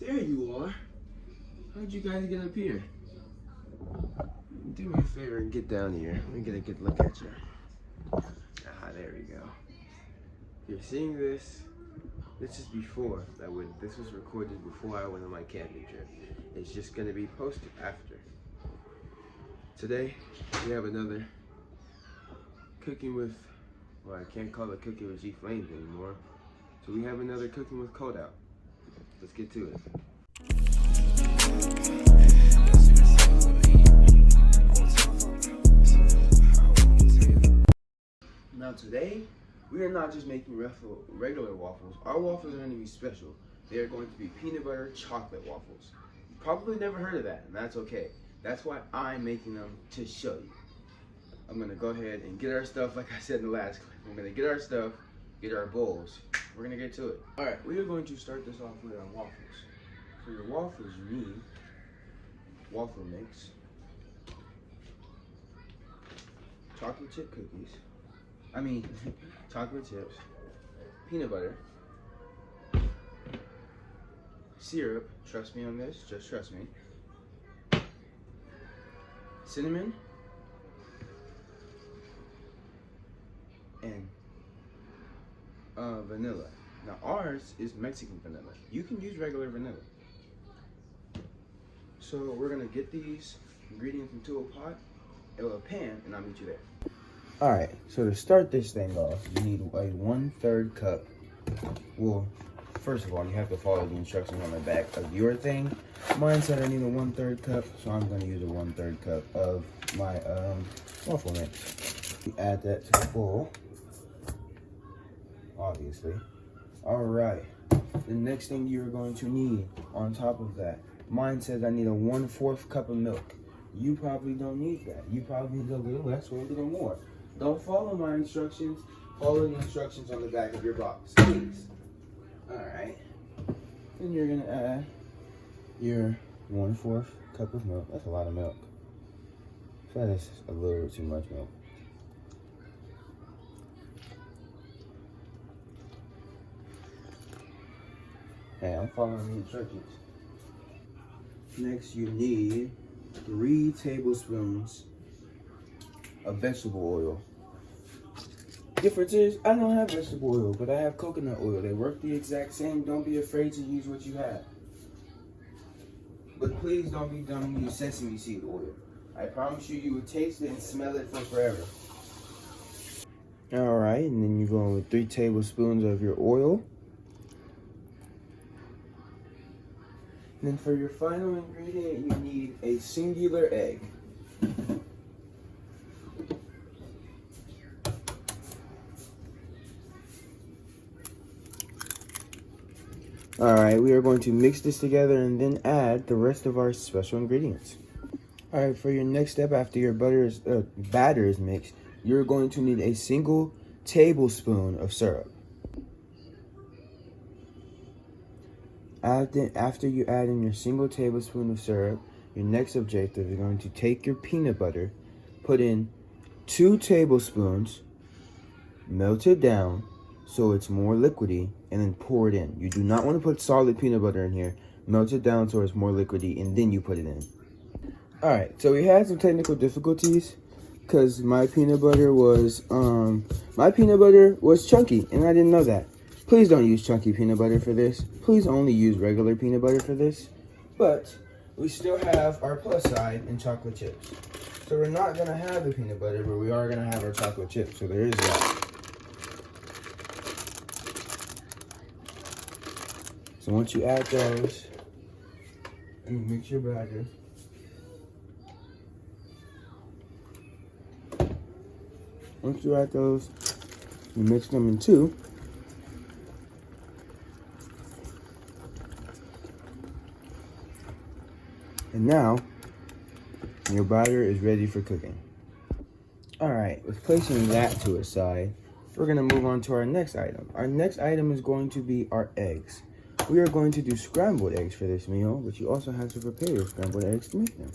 There you are. How'd you guys get up here? Do me a favor and get down here. Let me get a good look at you. Ah, there we go. You're seeing this. This is before I went. This was recorded before I went on my camping trip. It's just gonna be posted after. Today we have another cooking with, well, I can't call it cooking with G Flames anymore. So we have another cooking with Cold Out. Let's get to it. Now today, we are not just making regular waffles. Our waffles are going to be special. They are going to be peanut butter chocolate waffles. You probably never heard of that, and that's okay. That's why I'm making them, to show you. I'm going to go ahead and get our stuff, like I said in the last clip. I'm going to get our stuff, get our bowls. We're going to get to it. All right, we are going to start this off with our waffles. For your waffles, you need waffle mix, chocolate chip cookies, chocolate chips, peanut butter, syrup, trust me on this, just trust me, cinnamon, and vanilla. Now ours is Mexican vanilla. You can use regular vanilla. So we're gonna get these ingredients into a pot, a pan, and I'll meet you there. All right, so to start this thing off, you need a 1/3 cup. Well, first of all, you have to follow the instructions on the back of your thing. Mine said I need a 1/3 cup, so I'm gonna use a 1/3 cup of my waffle mix. You add that to the bowl, obviously. All right, the next thing you're going to need on top of that, mine says I need a 1/4 cup of milk. You probably don't need that. You probably need a little less or a little more. Don't follow my instructions. Follow the instructions on the back of your box, please. All right. Then you're gonna add your 1/4 cup of milk. That's a lot of milk. I feel like that's a little bit too much milk. Hey, I'm following the instructions. Next, you need 3 tablespoons of vegetable oil. Difference is, I don't have vegetable oil, but I have coconut oil. They work the exact same. Don't be afraid to use what you have. But please don't be dumb and use sesame seed oil. I promise you, you would taste it and smell it for forever. All right, and then you go in with 3 tablespoons of your oil. And then for your final ingredient, you need a singular egg. All right, we are going to mix this together and then add the rest of our special ingredients. All right, for your next step after your batter is mixed, you're going to need a single tablespoon of syrup. After you add in your single tablespoon of syrup, your next objective is going to take your peanut butter, put in 2 tablespoons, melt it down so it's more liquidy, and then pour it in. You do not want to put solid peanut butter in here. Melt it down so it's more liquidy, and then you put it in. All right, so we had some technical difficulties because my peanut butter was chunky, and I didn't know that. Please don't use chunky peanut butter for this. Please only use regular peanut butter for this. But we still have our plus side in chocolate chips. So we're not gonna have the peanut butter, but we are gonna have our chocolate chips. So there is that. So once you add those, and mix your batter. Once you add those, you mix them in 2. And now, your batter is ready for cooking. All right, with placing that to a side, we're gonna move on to our next item. Our next item is going to be our eggs. We are going to do scrambled eggs for this meal, but you also have to prepare your scrambled eggs to make them.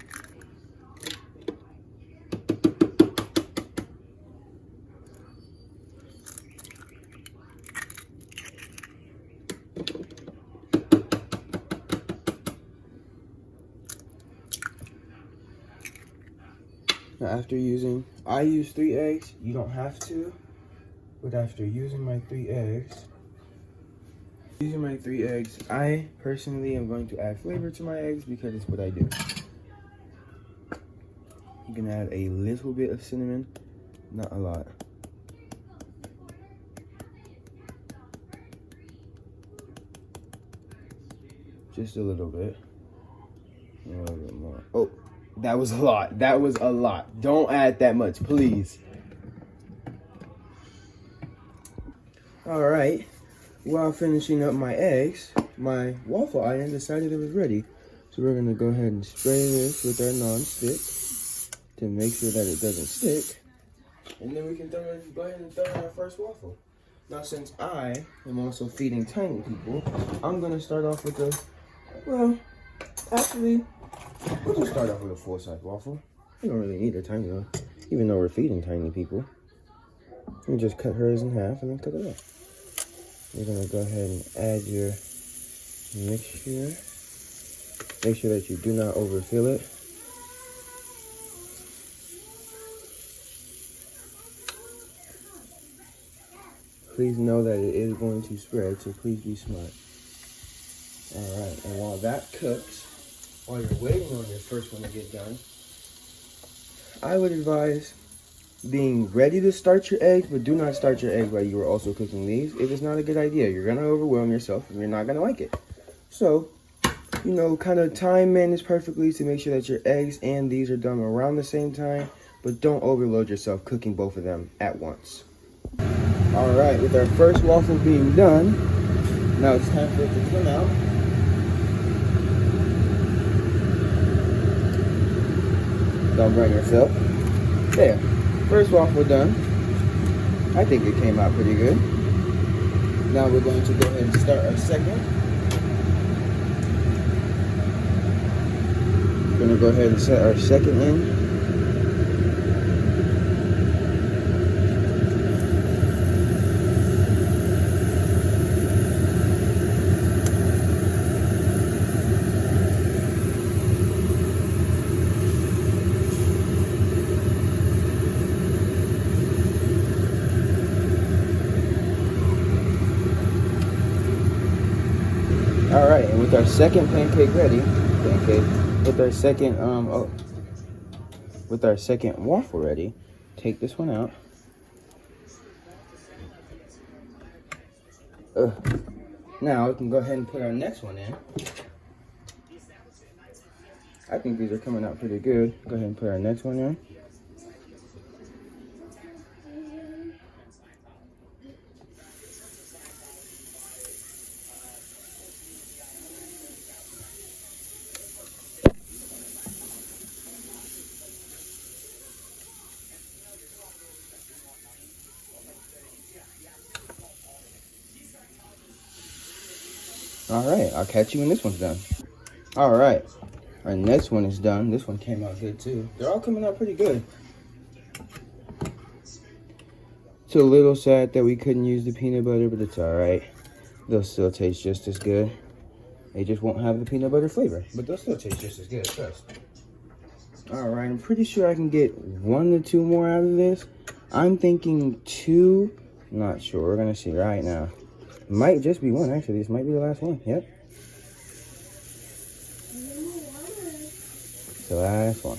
Now I use 3 eggs. You don't have to, but after using my 3 eggs, I personally am going to add flavor to my eggs because it's what I do. You can add a little bit of cinnamon, not a lot. Just a little bit. A little bit more. Oh, that was a lot. That was a lot. Don't add that much, please. All right. While finishing up my eggs, my waffle iron decided it was ready. So we're going to go ahead and spray this with our non-stick to make sure that it doesn't stick. And then we can go ahead and throw in our first waffle. Now, since I am also feeding tiny people, I'm going to start off with well, actually, we'll just start off with a full-size waffle. We don't really need a tiny one, even though we're feeding tiny people. You just cut hers in half and then cut it up. You're gonna go ahead and add your mixture. Make sure that you do not overfill it. Please know that it is going to spread, so please be smart. All right, and while that cooks, while you're waiting on your first one to get done, I would advise being ready to start your eggs, but do not start your eggs while you are also cooking these. If it's not a good idea, you're gonna overwhelm yourself and you're not gonna like it. So, you know, kind of time manage perfectly to make sure that your eggs and these are done around the same time, but don't overload yourself cooking both of them at once. All right, with our first waffle being done, now it's time for it to come out. Don't burn yourself. There, first waffle done. I think it came out pretty good. Now we're going to go ahead and start our second. We're going to go ahead and set our second in. All right, and with our second pancake ready, with our second waffle ready, take this one out. Now we can go ahead and put our next one in. I think these are coming out pretty good. Go ahead and put our next one in. All right, I'll catch you when this one's done. All right, our next one is done. This one came out good too. They're all coming out pretty good. It's a little sad that we couldn't use the peanut butter, but it's all right. They'll still taste just as good. They just won't have the peanut butter flavor, but they'll still taste just as good, trust. All right, I'm pretty sure I can get 1 to 2 more out of this. I'm thinking 2, not sure. We're gonna see right now. Might just be 1, actually. This might be the last one. Yep. It's the last one.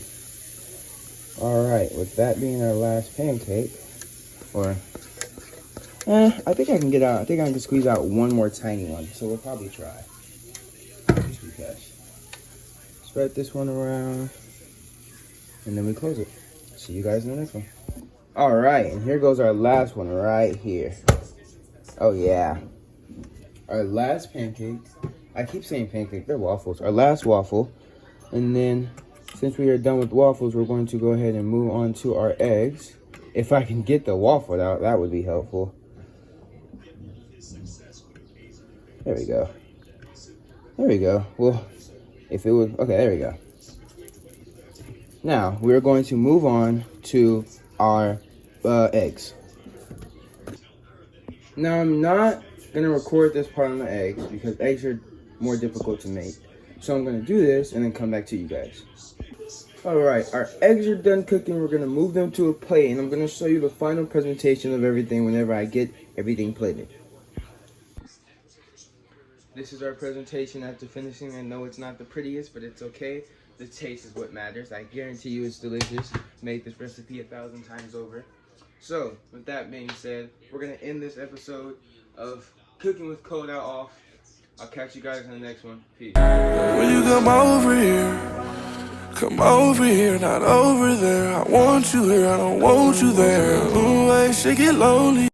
All right, with that being our last pancake, I think I can squeeze out 1 more tiny one. So we'll probably try. Just because. Spread this one around, and then we close it. See you guys in the next one. All right, and here goes our last one right here. Oh yeah. Our last pancake, I keep saying pancake, they're waffles. Our last waffle, and then since we are done with waffles, we're going to go ahead and move on to our eggs. If I can get the waffle out, that would be helpful. There we go. There we go. Well, if it was, okay, there we go. Now, we're going to move on to our eggs. Now, I'm not gonna record this part on the eggs because eggs are more difficult to make. So I'm gonna do this and then come back to you guys. Alright, our eggs are done cooking. We're going to move them to a plate, and I'm going to show you the final presentation of everything whenever I get everything plated. This is our presentation after finishing. I know it's not the prettiest, but it's okay. The taste is what matters. I guarantee you it's delicious. Made this recipe 1,000 times over. So, with that being said, we're going to end this episode of Cooking with Cold Out off. I'll catch you guys in the next one. Peace. When you come over here, not over there. I want you here, I don't want you there. Ooh, I should get lonely.